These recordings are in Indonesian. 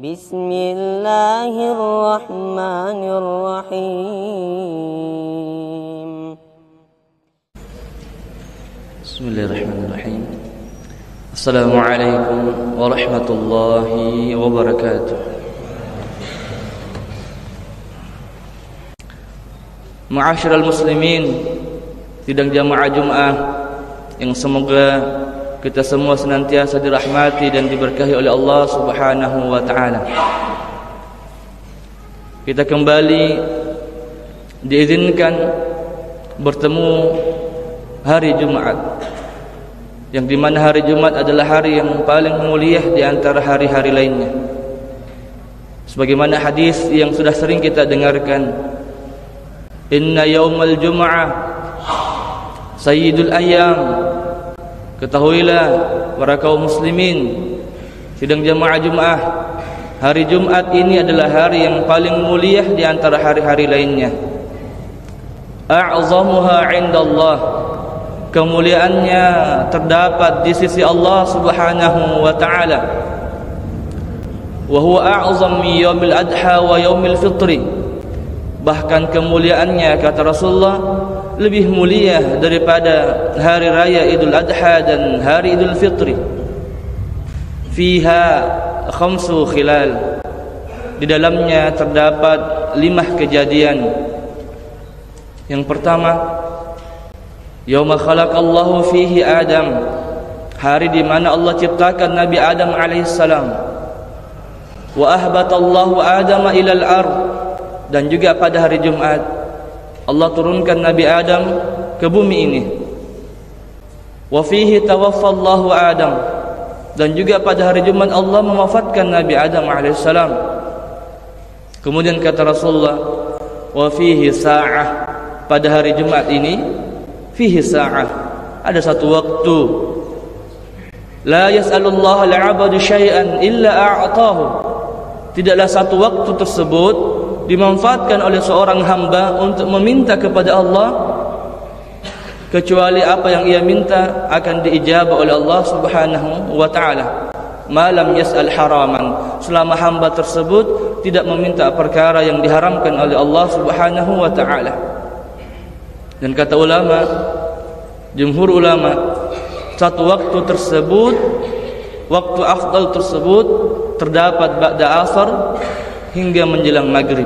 Bismillahirrahmanirrahim. Bismillahirrahmanirrahim. Assalamualaikum warahmatullahi wabarakatuh. Ma'asyiral muslimin, sidang jamaah Jumat yang semoga kita semua senantiasa dirahmati dan diberkahi oleh Allah Subhanahu wa taala. Kita kembali diizinkan bertemu hari Jumat, yang dimana hari Jumat adalah hari yang paling mulia di antara hari-hari lainnya. Sebagaimana hadis yang sudah sering kita dengarkan, inna yaumal jum'ah sayyidul ayyam. Ketahuilah para kaum muslimin, sidang jamaah Jumat, hari Jumat ini adalah hari yang paling mulia di antara hari-hari lainnya. A'zamuha 'indallah, kemuliaannya terdapat di sisi Allah Subhanahu wa taala. Wa huwa a'zam min yaumil adha wa yaumil fitri. Bahkan kemuliaannya, kata Rasulullah, lebih mulia daripada hari raya Idul Adha dan hari Idul Fitri. Fiha khamsu khilal, di dalamnya terdapat 5 kejadian. Yang pertama, yauma khalaqallahu fihi Adam, hari di mana Allah ciptakan Nabi Adam alaihissalam. Wa ahbatallahu Adama ilal ard, dan juga pada hari Jumat Allah turunkan Nabi Adam ke bumi ini. Wa fihi tawaffallahu Adam, dan juga pada hari Jumat Allah mewafatkan Nabi Adam alaihissalam. Kemudian kata Rasulullah, wa fihi sa'ah, pada hari Jumat ini fihi sa'ah, ada satu waktu. La yas'alullahu al-'abdu syai'an illa a'tahu, tidaklah satu waktu tersebut dimanfaatkan oleh seorang hamba untuk meminta kepada Allah kecuali apa yang ia minta akan diijabah oleh Allah Subhanahu wa taala. Malam yas'al haraman, selama hamba tersebut tidak meminta perkara yang diharamkan oleh Allah Subhanahu wa taala. Dan kata ulama, jumhur ulama, satu waktu tersebut, waktu afdal tersebut terdapat ba'da asar hingga menjelang maghrib.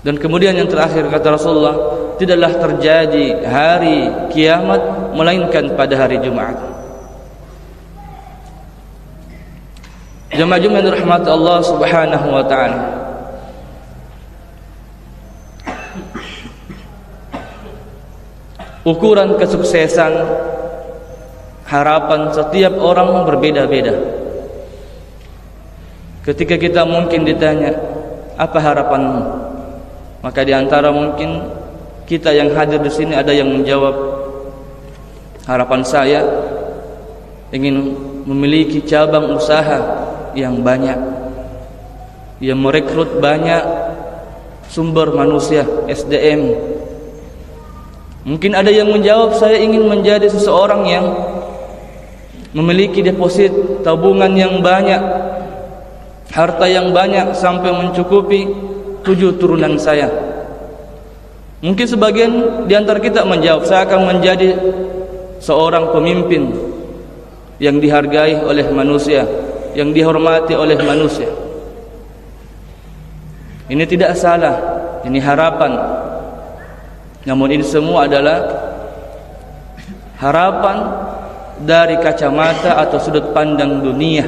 Dan kemudian yang terakhir, kata Rasulullah, tidaklah terjadi hari kiamat melainkan pada hari Jumat. Jamaah Jumat rahmat Allah Subhanahu wa taala, ukuran kesuksesan, harapan setiap orang berbeda-beda. Ketika kita mungkin ditanya, apa harapanmu? Maka di antara mungkin kita yang hadir di sini ada yang menjawab, harapan saya ingin memiliki cabang usaha yang banyak, yang merekrut banyak sumber manusia, SDM. Mungkin ada yang menjawab, saya ingin menjadi seseorang yang memiliki deposit tabungan yang banyak, harta yang banyak sampai mencukupi 7 turunan saya. Mungkin sebagian di antara kita menjawab, saya akan menjadi seorang pemimpin yang dihargai oleh manusia, yang dihormati oleh manusia. Ini tidak salah, ini harapan. Namun ini semua adalah harapan dari kacamata atau sudut pandang dunia.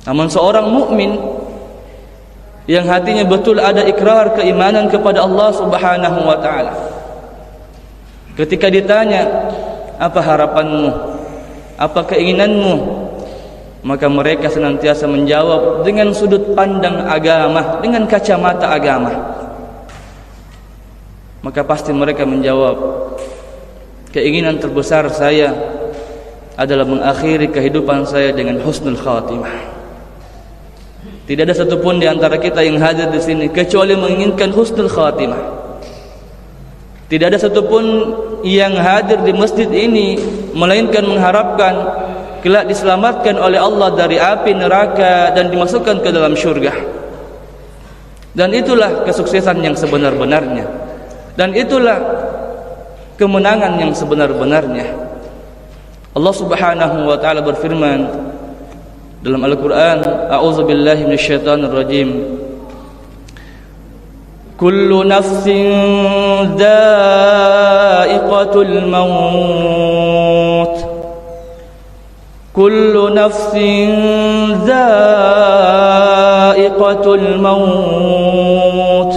Namun seorang mukmin yang hatinya betul ada ikrar keimanan kepada Allah Subhanahu wa taala, ketika ditanya, apa harapanmu, apa keinginanmu, maka mereka senantiasa menjawab dengan sudut pandang agama, dengan kacamata agama. Maka pasti mereka menjawab, keinginan terbesar saya adalah mengakhiri kehidupan saya dengan husnul khatimah. Tidak ada satupun di antara kita yang hadir di sini kecuali menginginkan husnul khatimah. Tidak ada satupun yang hadir di masjid ini melainkan mengharapkan kelak diselamatkan oleh Allah dari api neraka dan dimasukkan ke dalam syurga. Dan itulah kesuksesan yang sebenar-benarnya, dan itulah kemenangan yang sebenar-benarnya. Allah Subhanahu wa taala berfirman dalam Al-Qur'an, a'udzubillahi minasyaitonir rajim. Kullu nafsin dha'iqatul maut. Kullu nafsin dha'iqatul maut.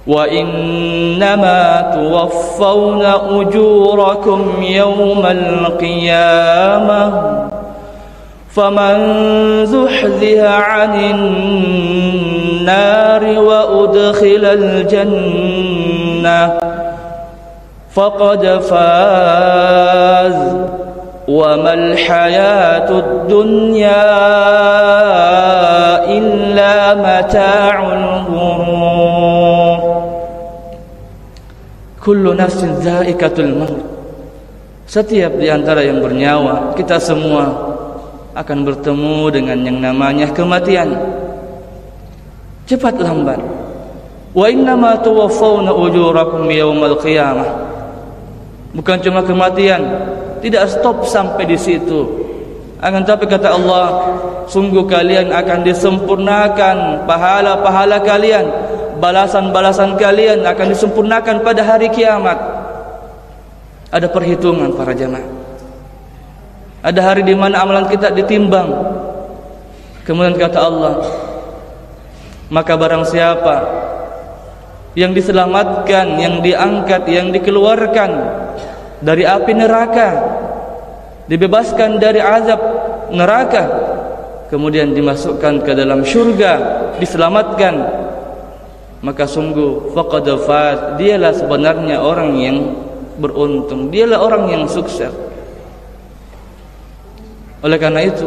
Wa innama tuwaffawna ujurakum yawmal qiyamah. فمن زحزح عن النار وأدخل الجنة فقد فاز وما الحياة الدنيا إلا متاع الغرور كل نفس ذائقة الموت. Setiap di antara yang bernyawa, kita semua akan bertemu dengan yang namanya kematian, cepat lambat. Wa innama tuwaffawna ujurakum yaumal qiyamah. Bukan cuma kematian, tidak stop sampai di situ. Akan tapi kata Allah, sungguh kalian akan disempurnakan pahala-pahala kalian, balasan-balasan kalian akan disempurnakan pada hari kiamat. Ada perhitungan para jamaah. Ada hari di mana amalan kita ditimbang. Kemudian kata Allah, maka barang siapa yang diselamatkan, yang diangkat, yang dikeluarkan dari api neraka, dibebaskan dari azab neraka, kemudian dimasukkan ke dalam syurga, diselamatkan, maka sungguh faqad faz, dialah sebenarnya orang yang beruntung, dialah orang yang sukses. Oleh karena itu,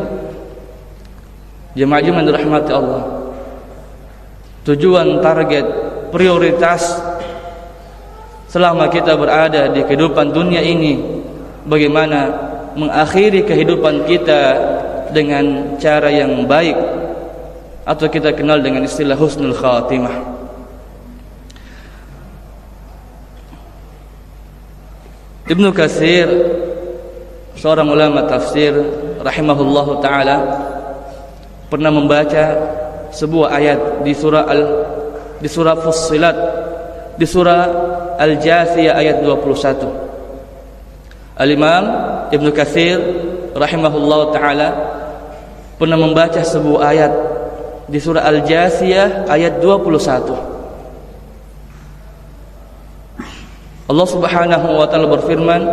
jemaah yang dirahmati Allah, tujuan, target, prioritas selama kita berada di kehidupan dunia ini, bagaimana mengakhiri kehidupan kita dengan cara yang baik, atau kita kenal dengan istilah husnul khatimah. Ibnu Katsir, seorang ulama tafsir rahimahullahu ta'ala, pernah membaca sebuah ayat di surah Fussilat, di surah Al-Jathiyah ayat 21. Al-Imam Ibnu Katsir rahimahullahu ta'ala pernah membaca sebuah ayat di surah Al-Jathiyah ayat 21. Allah Subhanahu wa ta'ala berfirman,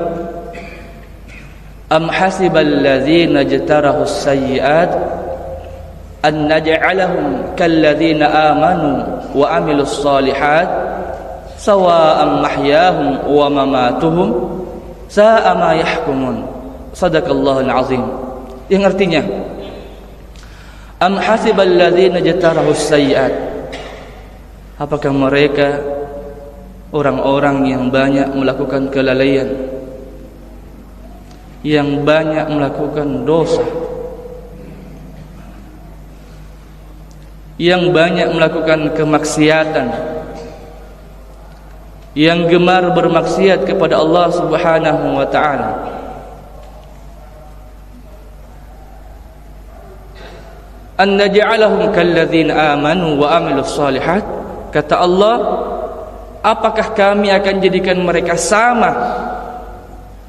Am hasibal ladzina jtarahu as-sayyi'at an naj'alahum kalladzina amanu wa amilus shalihat sawa'an mahyahum wa mamatuhum sa'a ma yahkumun. Shadaqallahul azim. Yang artinya, am hasibal ladzina jtarahu as-sayyi'at, apakah mereka orang-orang yang banyak melakukan kelalaian, yang banyak melakukan dosa, yang banyak melakukan kemaksiatan, yang gemar bermaksiat kepada Allah Subhanahu wa ta'ala, an naj'alahum kalladzina amanu wa amilus shalihat. Kata Allah, apakah kami akan jadikan mereka sama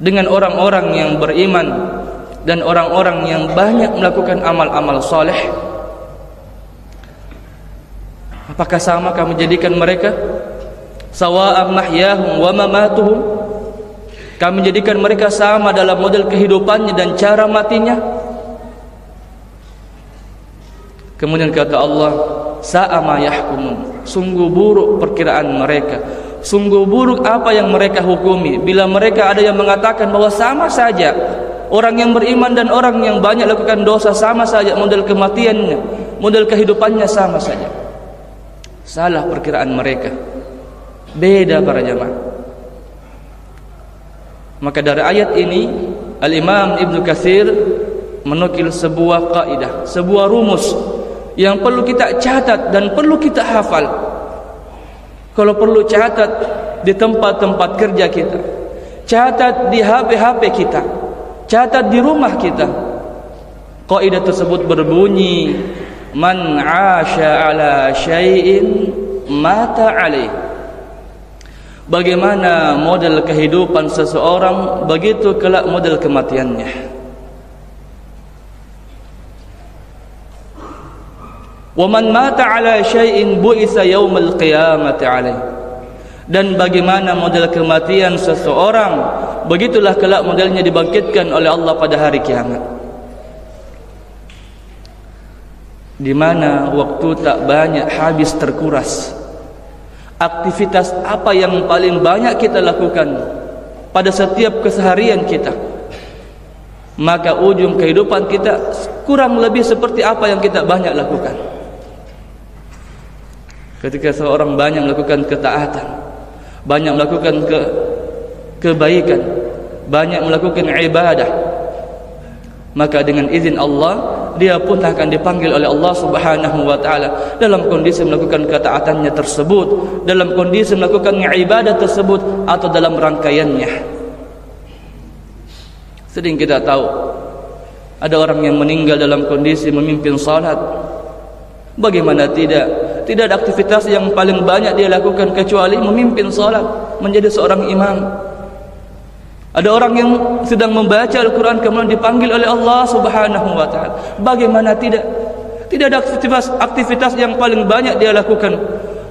dengan orang-orang yang beriman dan orang-orang yang banyak melakukan amal-amal soleh? Apakah sama kami jadikan mereka? Sawa'an mahyahum wa mamatuhum, kami jadikan mereka sama dalam model kehidupannya dan cara matinya? Kemudian kata Allah, sa'a ma yahkumun, sungguh buruk perkiraan mereka, sungguh buruk apa yang mereka hukumi. Bila mereka ada yang mengatakan bahwa sama saja orang yang beriman dan orang yang banyak lakukan dosa, sama saja model kematiannya, model kehidupannya sama saja. Salah perkiraan mereka, beda para jamaah. Maka dari ayat ini Al-Imam Ibnu Katsir menukil sebuah kaidah, sebuah rumus yang perlu kita catat dan perlu kita hafal. Kalau perlu catat di tempat-tempat kerja kita, catat di HP-HP kita, catat di rumah kita. Kaidah tersebut berbunyi, man 'asha 'ala syai'in mata 'alaih. Bagaimana model kehidupan seseorang, begitu kelak model kematiannya. Wa man mata 'ala syai'in bu'itsa yaumal qiyamati 'alaih. Dan bagaimana model kematian seseorang, begitulah kelak modelnya dibangkitkan oleh Allah pada hari kiamat. Di mana waktu tak banyak habis terkuras. Aktivitas apa yang paling banyak kita lakukan pada setiap keseharian kita, maka ujung kehidupan kita kurang lebih seperti apa yang kita banyak lakukan. Ketika seorang banyak melakukan ketaatan, banyak melakukan kebaikan, banyak melakukan ibadah, maka dengan izin Allah dia pun akan dipanggil oleh Allah Subhanahu wa taala dalam kondisi melakukan ketaatannya tersebut, dalam kondisi melakukan ibadah tersebut, atau dalam rangkaiannya. Sering kita tahu ada orang yang meninggal dalam kondisi memimpin salat. Bagaimana tidak? Tidak ada aktivitas yang paling banyak dia lakukan kecuali memimpin salat, menjadi seorang imam. Ada orang yang sedang membaca Al-Quran kemudian dipanggil oleh Allah Subhanahu wa taala. Bagaimana tidak? Tidak ada aktivitas yang paling banyak dia lakukan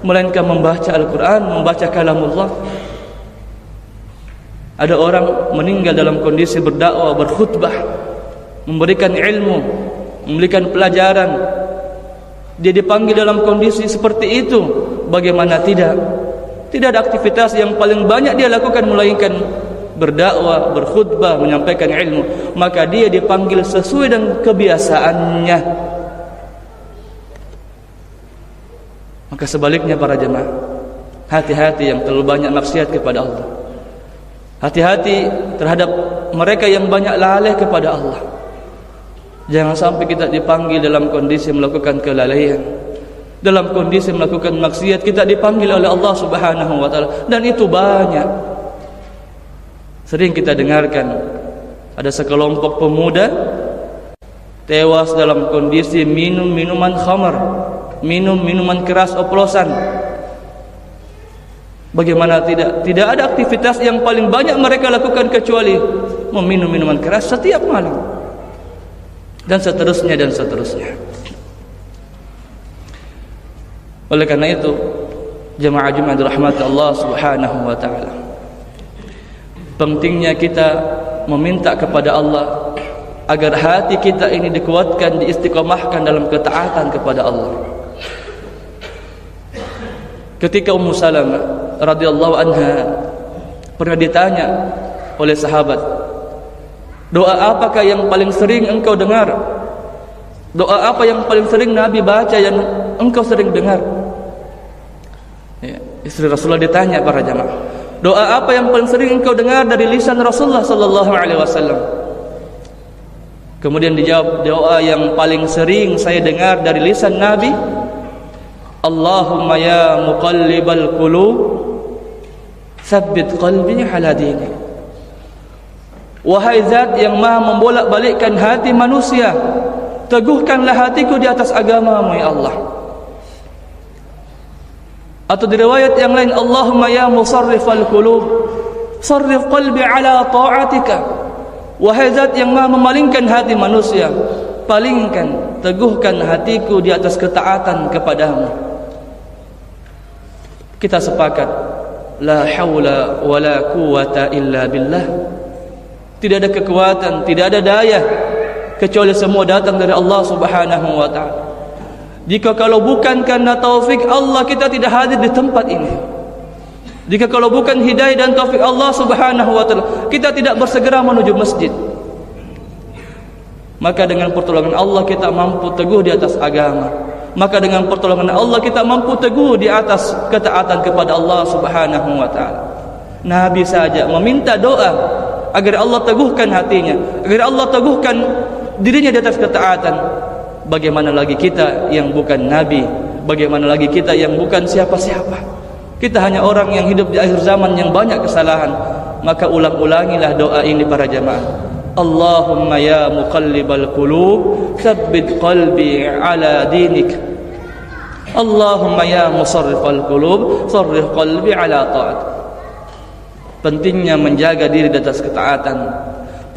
melainkan membaca Al-Quran, membaca kalamullah. Ada orang meninggal dalam kondisi berdakwah, berkhutbah, memberikan ilmu, memberikan pelajaran. Dia dipanggil dalam kondisi seperti itu. Bagaimana tidak? Tidak ada aktivitas yang paling banyak dia lakukan melainkan berdakwah, berkhutbah, menyampaikan ilmu. Maka dia dipanggil sesuai dengan kebiasaannya. Maka sebaliknya para jemaah, hati-hati yang terlalu banyak maksiat kepada Allah. Hati-hati terhadap mereka yang banyak lalai kepada Allah. Jangan sampai kita dipanggil dalam kondisi melakukan kelalaian, dalam kondisi melakukan maksiat. Kita dipanggil oleh Allah Subhanahu wa taala, dan itu banyak. Sering kita dengarkan ada sekelompok pemuda tewas dalam kondisi minum minuman khamar, minum minuman keras oplosan. Bagaimana tidak? Tidak ada aktivitas yang paling banyak mereka lakukan kecuali meminum minuman keras setiap malam. Dan seterusnya dan seterusnya. Oleh karena itu, jemaah Jumat dirahmati Allah Subhanahu wa taala, pentingnya kita meminta kepada Allah agar hati kita ini dikuatkan, diistiqomahkan dalam ketaatan kepada Allah. Ketika Ummu Salamah radhiyallahu anha pernah ditanya oleh sahabat, doa apakah yang paling sering engkau dengar? Doa apa yang paling sering Nabi baca yang engkau sering dengar? Ya, istri Rasulullah ditanya para jamaah, doa apa yang paling sering engkau dengar dari lisan Rasulullah sallallahu alaihi wasallam? Kemudian dijawab, doa yang paling sering saya dengar dari lisan Nabi, Allahumma ya muqallibal qulub, tsabbit qalbi ala dinik. Wahai zat yang maha membolak-balikkan hati manusia, teguhkanlah hatiku di atas agamamu ya Allah. Atau di riwayat yang lain, Allahumma ya musarrifal qulub, sarrif qalbi ala ta'atika. Wahai zat yang maha memalingkan hati manusia, palingkan, teguhkan hatiku di atas ketaatan kepadamu. Kita sepakat, la haula wa la quwata illa billah. Tidak ada kekuatan, tidak ada daya kecuali semua datang dari Allah Subhanahu wa taala. Jika kalau bukan karena taufik Allah, kita tidak hadir di tempat ini. Jika kalau bukan hidayah dan taufik Allah Subhanahu wa taala, kita tidak bersegera menuju masjid. Maka dengan pertolongan Allah kita mampu teguh di atas agama. Maka dengan pertolongan Allah kita mampu teguh di atas ketaatan kepada Allah Subhanahu wa taala. Nabi saja meminta doa agar Allah teguhkan hatinya, agar Allah teguhkan dirinya di atas ketaatan, bagaimana lagi kita yang bukan nabi, bagaimana lagi kita yang bukan siapa-siapa. Kita hanya orang yang hidup di akhir zaman yang banyak kesalahan. Maka ulang-ulangilah doa ini para jamaah. Allahumma ya muqallibal qulub, tsabbit qalbi ala dinik. Allahumma ya musarrifal qulub, sarrif qalbi ala ta'at. Pentingnya menjaga diri di atas ketaatan,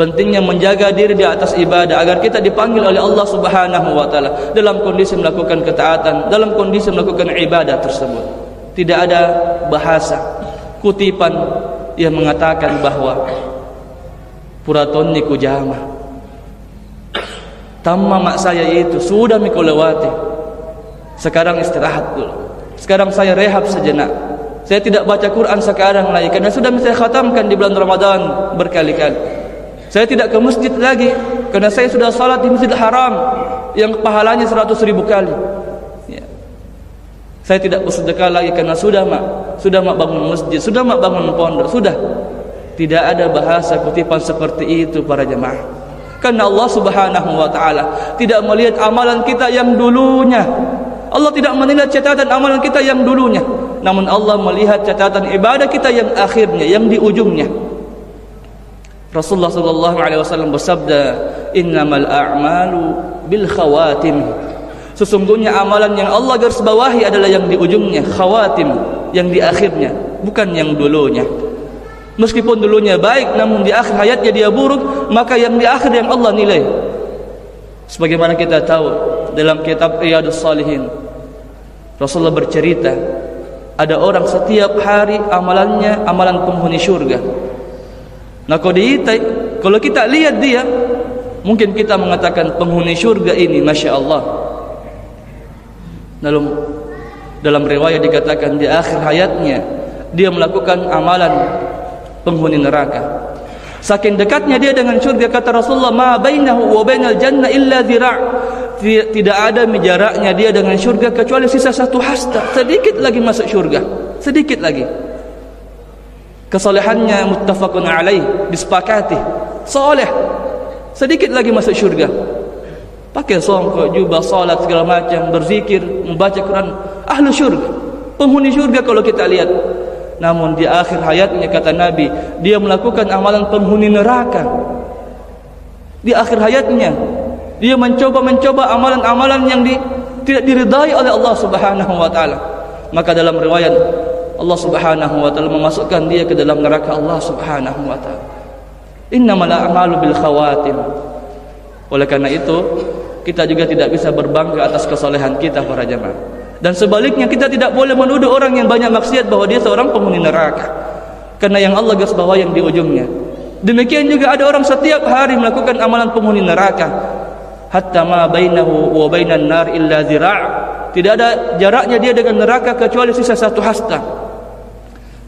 pentingnya menjaga diri di atas ibadah agar kita dipanggil oleh Allah Subhanahu wa taala dalam kondisi melakukan ketaatan, dalam kondisi melakukan ibadah tersebut. Tidak ada bahasa kutipan yang mengatakan bahwa puratonni kujama, tamma mak saya itu sudah mikul lewati, sekarang istirahat dulu, sekarang saya rehab sejenak, saya tidak baca Quran sekarang lagi karena sudah saya khatamkan di bulan Ramadan berkali-kali. Saya tidak ke masjid lagi karena saya sudah salat di Masjidil Haram yang pahalanya 100.000 kali. Ya. Saya tidak bersedekah lagi karena sudah mak bangun masjid, sudah mak bangun pondok, sudah. Tidak ada bahasa kutipan seperti itu para jemaah. Karena Allah Subhanahu wa taala tidak melihat amalan kita yang dulunya. Allah tidak menilai catatan amalan kita yang dulunya, namun Allah melihat catatan ibadah kita yang akhirnya, yang di ujungnya. Rasulullah sallallahu alaihi wasallam bersabda, "Innamal a'malu bil khawatim." Sesungguhnya amalan yang Allah garis bawahi adalah yang di ujungnya, khawatim, yang di akhirnya, bukan yang dulunya. Meskipun dulunya baik, namun di akhir hayatnya dia buruk, maka yang di akhir yang Allah nilai. Sebagaimana kita tahu dalam kitab Riyadhus Shalihin, Rasulullah bercerita, ada orang setiap hari amalannya amalan penghuni surga. Nah, kalau kita lihat dia, mungkin kita mengatakan penghuni surga ini, masya Allah. Dalam riwayat dikatakan di akhir hayatnya dia melakukan amalan penghuni neraka. Saking dekatnya dia dengan surga, kata Rasulullah, ma bainahu wa bainal jannah illa zira'. Tidak ada jaraknya dia dengan surga kecuali sisa satu hasta. Sedikit lagi masuk surga, sedikit lagi. Kesalehannya muttafaqun alaih, disepakati, soleh, sedikit lagi masuk surga. Pakai songkok, jubah, salat segala macam, berzikir, membaca Quran, ahlu surga, penghuni surga kalau kita lihat. Namun di akhir hayatnya, kata Nabi, dia melakukan amalan penghuni neraka. Di akhir hayatnya dia mencoba amalan-amalan yang tidak diridai oleh Allah Subhanahu wa taala. Maka dalam riwayat Allah Subhanahu wa taala memasukkan dia ke dalam neraka Allah Subhanahu wa taala. Innamal a'malu bil khawatim. Oleh karena itu, kita juga tidak bisa berbangga atas kesalehan kita para jemaah. Dan sebaliknya, kita tidak boleh menuduh orang yang banyak maksiat bahwa dia seorang penghuni neraka. Karena yang Allah garis bawah yang di ujungnya. Demikian juga ada orang setiap hari melakukan amalan penghuni neraka. Hatta ma bainahu wa bainan nar illa zira'. Tidak ada jaraknya dia dengan neraka kecuali sisa satu hasta.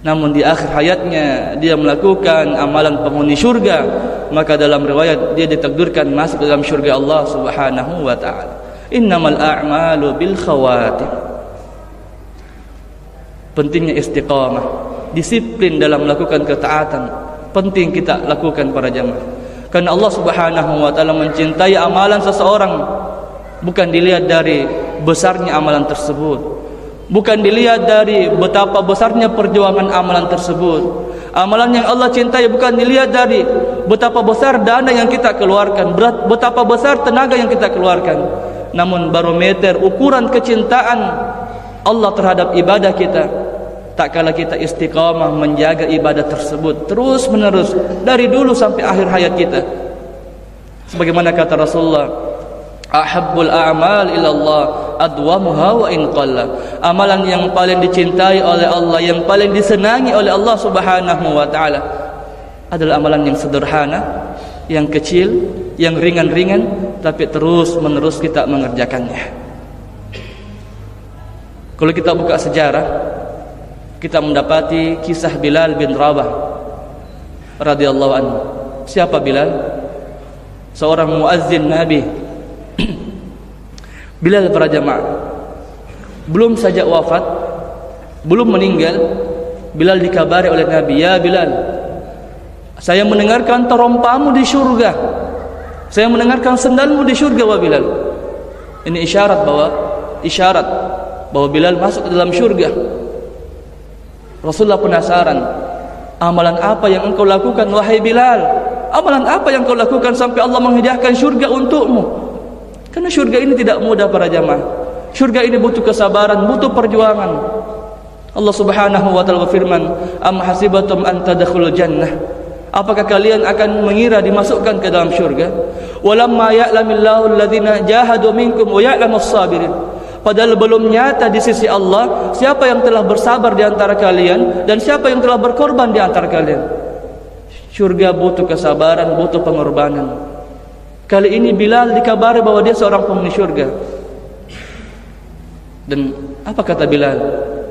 Namun di akhir hayatnya dia melakukan amalan penghuni surga, maka dalam riwayat dia ditakdirkan masuk dalam surga Allah Subhanahu wa taala. Innamal a'malu bil khawatim. Pentingnya istiqamah, disiplin dalam melakukan ketaatan, penting kita lakukan para jamaah. Karena Allah Subhanahu wa taala mencintai amalan seseorang bukan dilihat dari besarnya amalan tersebut, bukan dilihat dari betapa besarnya perjuangan amalan tersebut. Amalan yang Allah cintai bukan dilihat dari betapa besar dana yang kita keluarkan, betapa besar tenaga yang kita keluarkan, namun barometer ukuran kecintaan Allah terhadap ibadah kita tak kala kita istiqamah menjaga ibadah tersebut terus menerus dari dulu sampai akhir hayat kita. Sebagaimana kata Rasulullah, ahabbul a'mal ilallah adwamuha wa in qalla. Amalan yang paling dicintai oleh Allah, yang paling disenangi oleh Allah Subhanahu wa taala adalah amalan yang sederhana, yang kecil, yang ringan-ringan, tapi terus menerus kita mengerjakannya. Kalau kita buka sejarah, kita mendapati kisah Bilal bin Rabah radhiyallahu anhu. Siapa Bilal? Seorang muazzin Nabi. Bilal para jamaah, belum saja wafat, belum meninggal, Bilal dikabari oleh Nabi, ya Bilal, saya mendengarkan terompamu di surga. Saya mendengarkan sendalmu di syurga wa Bilal. Ini isyarat bahwa Bilal masuk ke dalam syurga. Rasulullah penasaran, amalan apa yang engkau lakukan wahai Bilal? Amalan apa yang engkau lakukan sampai Allah menghadiahkan syurga untukmu? Karena syurga ini tidak mudah para jamaah. Syurga ini butuh kesabaran, butuh perjuangan. Allah Subhanahu wa taala berfirman, "Am hasibatum an tadkhulul jannah?" Apakah kalian akan mengira dimasukkan ke dalam syurga? Walamma ya'lamillahu alladhina jahadu minkum wa ya'lamus sabirin. Padahal belum nyata di sisi Allah siapa yang telah bersabar di antara kalian dan siapa yang telah berkorban di antara kalian. Syurga butuh kesabaran, butuh pengorbanan. Kali ini Bilal dikabari bahwa dia seorang penghuni syurga. Dan apa kata Bilal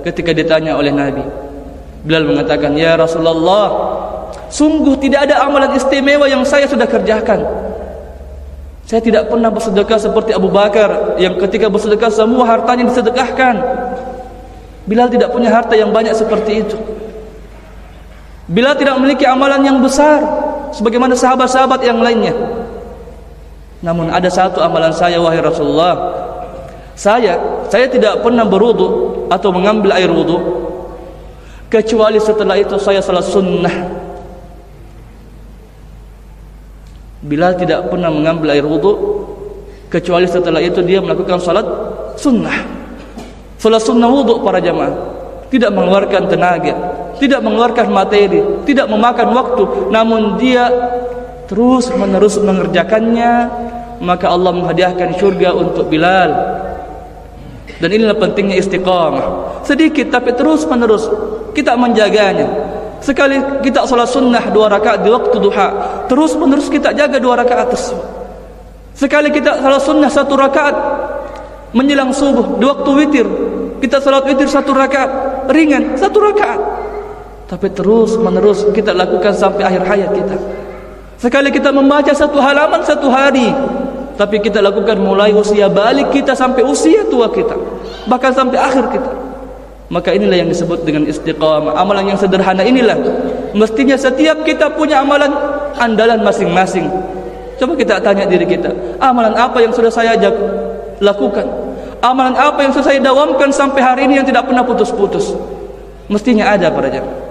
ketika ditanya oleh Nabi? Bilal mengatakan, "Ya Rasulullah, sungguh tidak ada amalan istimewa yang saya sudah kerjakan. Saya tidak pernah bersedekah seperti Abu Bakar yang ketika bersedekah semua hartanya disedekahkan. Bilal tidak punya harta yang banyak seperti itu. Bilal tidak memiliki amalan yang besar sebagaimana sahabat-sahabat yang lainnya. Namun ada satu amalan saya wahai Rasulullah. Saya tidak pernah berwudu atau mengambil air wudu kecuali setelah itu saya salat sunnah." Bilal tidak pernah mengambil air wudu kecuali setelah itu dia melakukan salat sunnah. Salat sunnah wudu para jamaah tidak mengeluarkan tenaga, tidak mengeluarkan materi, tidak memakan waktu, namun dia terus menerus mengerjakannya, maka Allah menghadiahkan syurga untuk Bilal. Dan inilah pentingnya istiqamah. Sedikit tapi terus menerus kita menjaganya. Sekali kita salat sunnah 2 rakaat di waktu duha, terus menerus kita jaga 2 rakaat tersebut. Sekali kita salat sunnah 1 rakaat menjelang subuh di waktu witir, kita salat witir 1 rakaat ringan 1 rakaat. Tapi terus menerus kita lakukan sampai akhir hayat kita. Sekali kita membaca 1 halaman 1 hari, tapi kita lakukan mulai usia balik kita sampai usia tua kita, bahkan sampai akhir kita. Maka inilah yang disebut dengan istiqamah. Amalan yang sederhana inilah mestinya setiap kita punya amalan andalan masing-masing. Coba kita tanya diri kita, amalan apa yang sudah saya lakukan? Amalan apa yang sudah saya dawamkan sampai hari ini yang tidak pernah putus-putus? Mestinya ada para jamaah.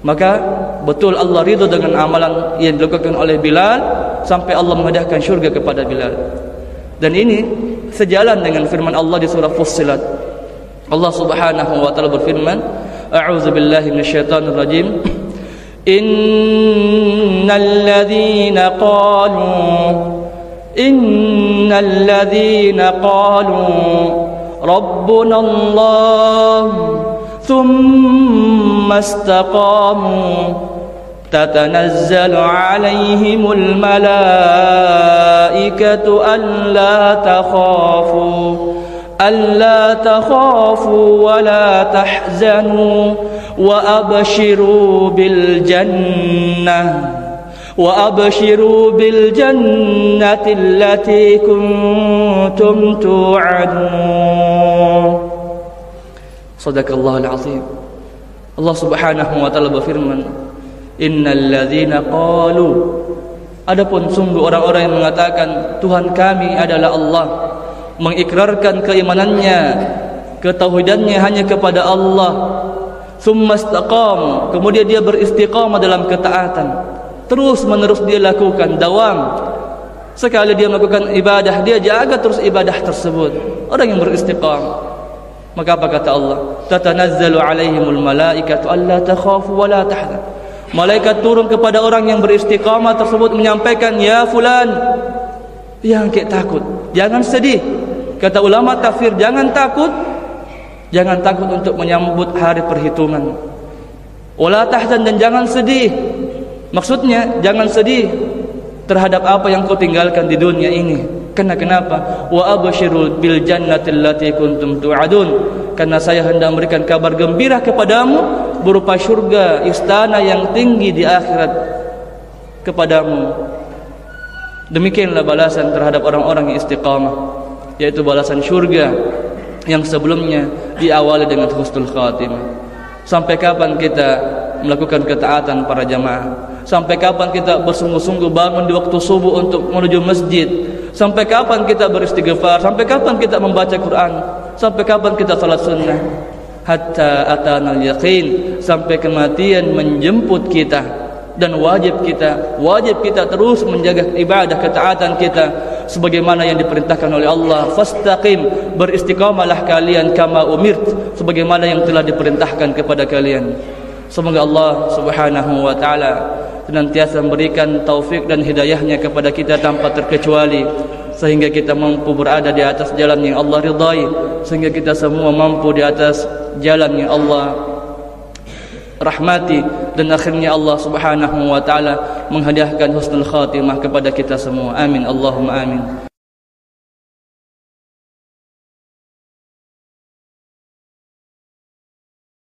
Maka betul Allah ridho dengan amalan yang dilakukan oleh Bilal sampai Allah menghadiahkan syurga kepada Bilal. Dan ini sejalan dengan firman Allah di surah Fussilat. Allah Subhanahu wa taala berfirman, "A'udzu billahi minasyaitonir rajim. Innal ladzina qalu Rabbuna Allah thumma istaqamu tatanazzalu 'alaihimul malaikatu ألا تخافوا ولا تحزنوا وأبشروا بالجنة التي كنتم توعدون. صدق الله العظيم. Allah Subhanahu wa taala berfirman, "Innal ladzina qalu", adapun sungguh orang-orang yang mengatakan Tuhan kami adalah Allah, mengikrarkan keimanannya, ketauhidannya hanya kepada Allah, tsumma istaqam, kemudian dia beristiqamah dalam ketaatan, terus menerus dia lakukan dawam. Sekali dia melakukan ibadah, dia jaga terus ibadah tersebut. Orang yang beristiqamah. Maka apa kata Allah? Tatanazzalu alaihimul malaikatu alla takhafu wa la tahzan. Malaikat turun kepada orang yang beristiqamah tersebut menyampaikan, "Ya fulan, jangan takut, jangan sedih." Kata ulama tafsir, jangan takut untuk menyambut hari perhitungan. Wala tahzan, dan jangan sedih. Maksudnya jangan sedih terhadap apa yang kau tinggalkan di dunia ini. Karena kenapa? Wa absyiru bil jannati allati kuntum tu'adun. Karena saya hendak memberikan kabar gembira kepadamu berupa surga, istana yang tinggi di akhirat kepadamu. Demikianlah balasan terhadap orang-orang yang istiqamah, yaitu balasan surga yang sebelumnya diawali dengan husnul khatimah. Sampai kapan kita melakukan ketaatan para jamaah? Sampai kapan kita bersungguh-sungguh bangun di waktu subuh untuk menuju masjid? Sampai kapan kita beristighfar? Sampai kapan kita membaca Quran? Sampai kapan kita salat sunnah? Hatta atanal yaqin, sampai kematian menjemput kita. Dan wajib kita terus menjaga ibadah ketaatan kita sebagaimana yang diperintahkan oleh Allah. Fastaqim, beristiqamalah kalian kama umirt, sebagaimana yang telah diperintahkan kepada kalian. Semoga Allah Subhanahu wa taala senantiasa memberikan taufik dan hidayahnya kepada kita tanpa terkecuali, sehingga kita mampu berada di atas jalan yang Allah ridai, sehingga kita semua mampu di atas jalan yang Allah rahmati, dan akhirnya Allah Subhanahu wa taala menghadiahkan husnul khatimah kepada kita semua. Amin Allahumma amin.